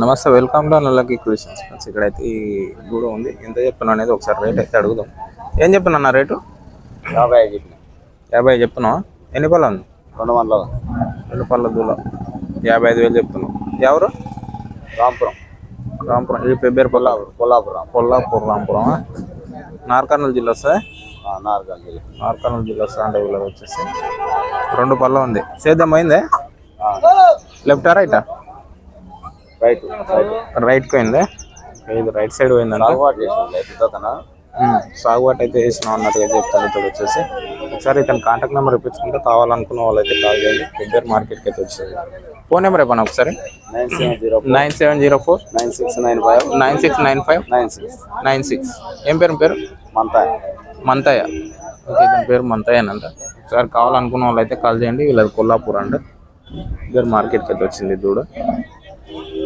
నమస్తే, welcome to నల్లకి creations. Friends ఇక్కడైతే ఈ దూడ ఉంది. ఎంత చెప్తున్నా అనేది ఒకసారి రేట్ అయితే అడుగుదాం. ఏం చెప్తున్నా రేటు? 50 చెప్పిన. 50 చెప్తున్నావా? ఎన్ని పళ్ళు ఉంది? 2 వందలు. 2 పళ్ళ దూడ 55,000 చెప్తున్నావు. ఎవరు? రాంపురం. రాంపురం. ఇది పెబ్బేరు కొల్లాపూర్ రాంపురం. నార్కర్నూలు జిల్లా సార్. నార్కర్నూలు జిల్లా సార్. అంటే వీళ్ళకి వచ్చేసి 2 పళ్ళు ఉంది. సేద్యం అయిందే? లెఫ్టా రైటా? రైట్ పోయిందే. ఇది రైట్ సైడ్ పోయిందండి. సాగుబాటు అయితే వేసినాం అన్నట్టుగా చెప్తాను. ఇక్కడ వచ్చేసి ఒకసారి ఇతను కాంటాక్ట్ నెంబర్ ఇప్పించుకుంటే కావాలనుకున్న వాళ్ళైతే కాల్ చేయండి. పెబ్బేరు మార్కెట్కి అయితే వచ్చేది. ఫోన్ నెంబర్ ఇవ్వను ఒకసారి. 9704 9695 96. ఏం పేరు? మంతయ్య. ఓకే, ఇతని పేరు మంతయ్యనంట. ఒకసారి కావాలనుకున్న వాళ్ళైతే కాల్ చేయండి. వీళ్ళది కొల్లాపూర్ అండి. పెబ్బేరు మార్కెట్కి అయితే వచ్చింది దూడ.